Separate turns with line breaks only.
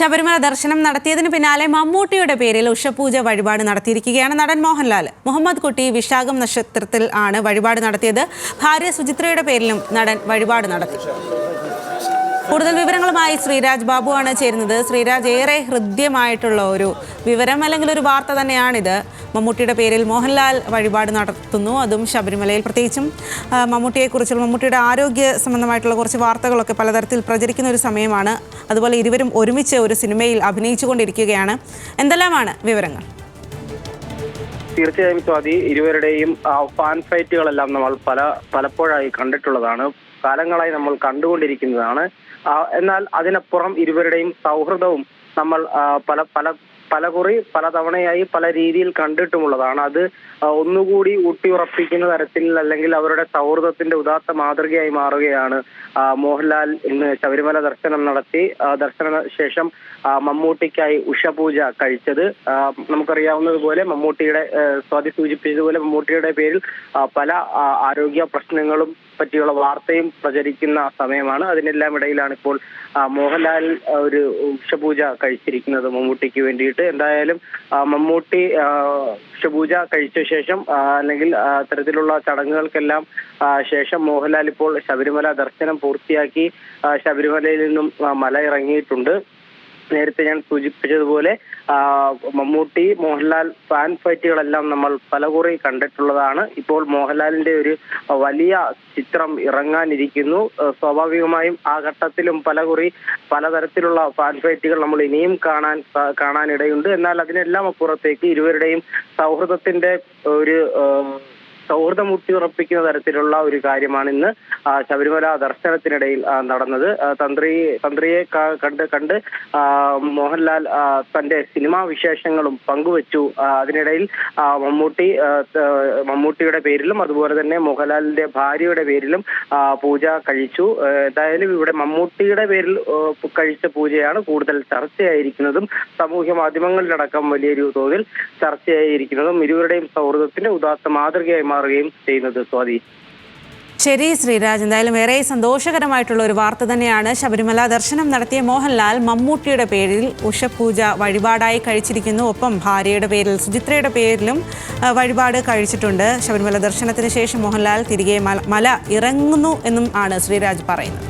ശബരിമല ദർശനം നടത്തിയതിന് പിന്നാലെ മമ്മൂട്ടിയുടെ പേരിൽ ഉഷപൂജ വഴിപാട് നടത്തിയിരിക്കുകയാണ് നടൻ മോഹൻലാൽ. മുഹമ്മദ് കുട്ടി വിശാഖം നക്ഷത്രത്തിൽ ആണ് വഴിപാട് നടത്തിയത്. ഭാര്യ സുചിത്രയുടെ പേരിലും നടൻ വഴിപാട് നടത്തി. കൂടുതൽ വിവരങ്ങളുമായി ശ്രീരാജ് ബാബു ആണ് ചേരുന്നത്. ശ്രീരാജ്, ഏറെ ഹൃദ്യമായിട്ടുള്ള ഒരു വിവരം അല്ലെങ്കിൽ ഒരു വാർത്ത തന്നെയാണിത്. മമ്മൂട്ടിയുടെ പേരിൽ മോഹൻലാൽ വഴിപാട് നടത്തുന്നു, അതും ശബരിമലയിൽ. പ്രത്യേകിച്ചും മമ്മൂട്ടിയെക്കുറിച്ചുള്ള മമ്മൂട്ടിയുടെ ആരോഗ്യ സംബന്ധമായിട്ടുള്ള കുറച്ച് വാർത്തകളൊക്കെ പലതരത്തിൽ പ്രചരിക്കുന്ന ഒരു സമയമാണ്. അതുപോലെ ഇരുവരും ഒരുമിച്ച് ഒരു സിനിമയിൽ അഭിനയിച്ചു കൊണ്ടിരിക്കുകയാണ്. എന്തെല്ലാമാണ് വിവരങ്ങൾ?
തീർച്ചയായും സ്വാതി, ഇരുവരുടെയും ഫാൻ ഫൈറ്റുകളെല്ലാം നമ്മൾ പലപ്പോഴായി കണ്ടിട്ടുള്ളതാണ്, കാലങ്ങളായി നമ്മൾ കണ്ടുകൊണ്ടിരിക്കുന്നതാണ്. എന്നാൽ അതിനപ്പുറം ഇരുവരുടെയും സൗഹൃദവും നമ്മൾ പല തവണയായി പല രീതിയിൽ കണ്ടിട്ടുമുള്ളതാണ്. അത് ഒന്നുകൂടി ഊട്ടിയുറപ്പിക്കുന്ന തരത്തിൽ, അല്ലെങ്കിൽ അവരുടെ സൗഹൃദത്തിന്റെ ഉദാത്ത മാതൃകയായി മാറുകയാണ് മോഹൻലാൽ ഇന്ന് ശബരിമല ദർശനം നടത്തി. ദർശന ശേഷം മമ്മൂട്ടിക്കായി ഉഷപൂജ കഴിച്ചത്. നമുക്കറിയാവുന്നതുപോലെ മമ്മൂട്ടിയുടെ, സ്വാതി സൂചിപ്പിച്ചതുപോലെ മമ്മൂട്ടിയുടെ പേരിൽ പല ആരോഗ്യ പ്രശ്നങ്ങളും പറ്റിയുള്ള വാർത്തയും പ്രചരിക്കുന്ന സമയമാണ്. അതിനെല്ലാം ഇടയിലാണ് ഇപ്പോൾ മോഹൻലാൽ ഒരു ഉഷപൂജ കഴിച്ചിരിക്കുന്നത് മമ്മൂട്ടിക്ക് വേണ്ടിയിട്ട്. എന്തായാലും മമ്മൂട്ടി ഉഷപൂജ കഴിച്ച ശേഷം, അല്ലെങ്കിൽ അത്തരത്തിലുള്ള ചടങ്ങുകൾക്കെല്ലാം ശേഷം മോഹൻലാൽ ഇപ്പോൾ ശബരിമല ദർശനം പൂർത്തിയാക്കി ശബരിമലയിൽ നിന്നും മല ഇറങ്ങിയിട്ടുണ്ട്. നേരത്തെ ഞാൻ സൂചിപ്പിച്ചതുപോലെ മമ്മൂട്ടി മോഹൻലാൽ ഫാൻ ഫൈറ്റുകളെല്ലാം നമ്മൾ പലകുറി കണ്ടിട്ടുള്ളതാണ്. ഇപ്പോൾ മോഹൻലാലിന്റെ ഒരു വലിയ ചിത്രം ഇറങ്ങാനിരിക്കുന്നു. സ്വാഭാവികമായും ആ ഘട്ടത്തിലും പലതരത്തിലുള്ള ഫാൻ ഫൈറ്റുകൾ നമ്മൾ ഇനിയും കാണാനിടയുണ്ട്. എന്നാൽ അതിനെല്ലാം അപ്പുറത്തേക്ക് ഇരുവരുടെയും സൗഹൃദത്തിന്റെ ഒരു സൗഹൃദം ഊട്ടിയുറപ്പിക്കുന്ന തരത്തിലുള്ള ഒരു കാര്യമാണ് ഇന്ന് ശബരിമല ദർശനത്തിനിടയിൽ നടന്നത്. തന്ത്രിയെ കണ്ട് മോഹൻലാൽ തന്റെ സിനിമാ വിശേഷങ്ങളും പങ്കുവച്ചു. അതിനിടയിൽ മമ്മൂട്ടിയുടെ പേരിലും അതുപോലെ തന്നെ മോഹൻലാലിന്റെ ഭാര്യയുടെ പേരിലും പൂജ കഴിച്ചു. എന്തായാലും ഇവിടെ മമ്മൂട്ടിയുടെ പേരിൽ കഴിച്ച പൂജയാണ് കൂടുതൽ ചർച്ചയായിരിക്കുന്നതും സാമൂഹ്യ മാധ്യമങ്ങളിലടക്കം വലിയൊരു തോതിൽ ചർച്ചയായിരിക്കുന്നതും ഇരുവരുടെയും സൗഹൃദത്തിന്റെ ഉദാത്ത മാതൃകയായി മാറുകയും ചെയ്യുന്നത്. സ്വാതി.
ശരി ശ്രീരാജ്, എന്തായാലും ഏറെ സന്തോഷകരമായിട്ടുള്ള ഒരു വാർത്ത തന്നെയാണ്. ശബരിമല ദർശനം നടത്തിയ മോഹൻലാൽ മമ്മൂട്ടിയുടെ പേരിൽ ഉഷപൂജ വഴിപാടായി കഴിച്ചിരിക്കുന്നു. ഒപ്പം ഭാര്യയുടെ പേരിൽ സുചിത്രയുടെ പേരിലും വഴിപാട് കഴിച്ചിട്ടുണ്ട്. ശബരിമല ദർശനത്തിന് ശേഷം മോഹൻലാൽ തിരികെ മല ഇറങ്ങുന്നു എന്നും ആണ് ശ്രീരാജ് പറയുന്നത്.